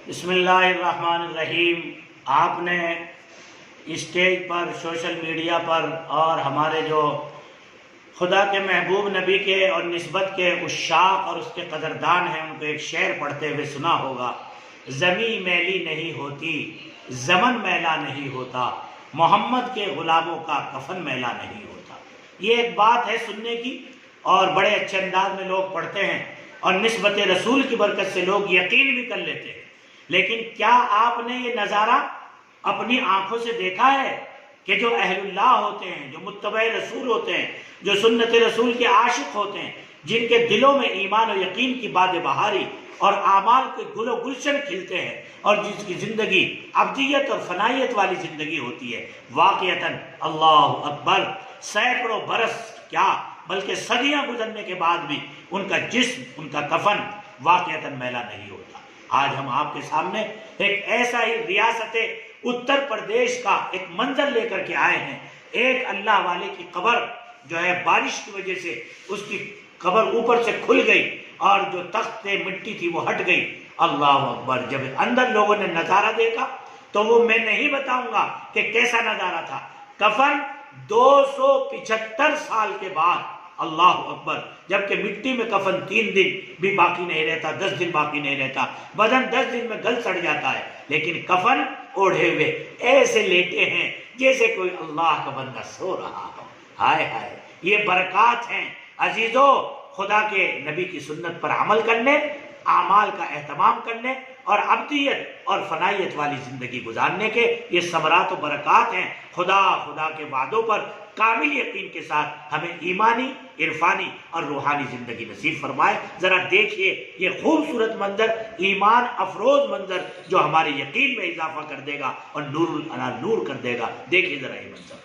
بسم اللہ الرحمن الرحیم۔ آپ نے اسٹیج پر، سوشل میڈیا پر اور ہمارے جو خدا کے محبوب نبی کے اور نسبت کے عشاق اور اس کے قدردان ہیں ان کو ایک شعر پڑھتے ہوئے سنا ہوگا: زمیں میلی نہیں ہوتی، زمن میلا نہیں ہوتا، محمد کے غلاموں کا کفن میلا نہیں ہوتا۔ یہ ایک بات ہے سننے کی، اور بڑے اچھے انداز میں لوگ پڑھتے ہیں اور نسبت رسول کی برکت سے لوگ یقین بھی کر لیتے ہیں۔ لیکن کیا آپ نے یہ نظارہ اپنی آنکھوں سے دیکھا ہے کہ جو اہل اللہ ہوتے ہیں، جو متبع رسول ہوتے ہیں، جو سنت رسول کے عاشق ہوتے ہیں، جن کے دلوں میں ایمان و یقین کی باد بہاری اور اعمال کے گل و گلشن کھلتے ہیں، اور جس کی زندگی ابدیت اور فنائیت والی زندگی ہوتی ہے، واقعتاً اللہ اکبر، سینکڑوں برس کیا بلکہ صدیاں گزرنے کے بعد بھی ان کا جسم، ان کا کفن واقعتاً میلا نہیں ہوتا۔ آج ہم آپ کے سامنے ایک ایسا ہی ریاست اتر پردیش کا ایک منظر لے کر کے آئے ہیں۔ ایک اللہ والے کی قبر جو ہے بارش کی وجہ سے اس کی قبر اوپر سے کھل گئی اور جو تخت مٹی تھی وہ ہٹ گئی۔ اللہ اکبر! جب اندر لوگوں نے نظارہ دیکھا تو وہ میں نہیں بتاؤں گا کہ کیسا نظارہ تھا۔ کفن 275 سال کے بعد، اللہ اکبر، جبکہ مٹی میں کفن 3 دن بھی باقی نہیں رہتا، 10 دن باقی نہیں رہتا، بدن 10 دن میں گل سڑ جاتا ہے، لیکن کفن اوڑھے ہوئے ایسے لیٹے ہیں جیسے کوئی اللہ کا بندہ سو رہا ہو۔ ہائے ہائے! یہ برکات ہیں عزیزو خدا کے نبی کی سنت پر عمل کرنے، اعمال کا اہتمام کرنے اور ابدیت اور فنائیت والی زندگی گزارنے کے۔ یہ ثمرات و برکات ہیں۔ خدا کے وعدوں پر کامل یقین کے ساتھ ہمیں ایمانی، عرفانی اور روحانی زندگی نصیب فرمائے۔ ذرا دیکھیے یہ خوبصورت منظر، ایمان افروز منظر جو ہمارے یقین میں اضافہ کر دے گا اور نور علی نور کر دے گا۔ دیکھیے ذرا یہ منظر۔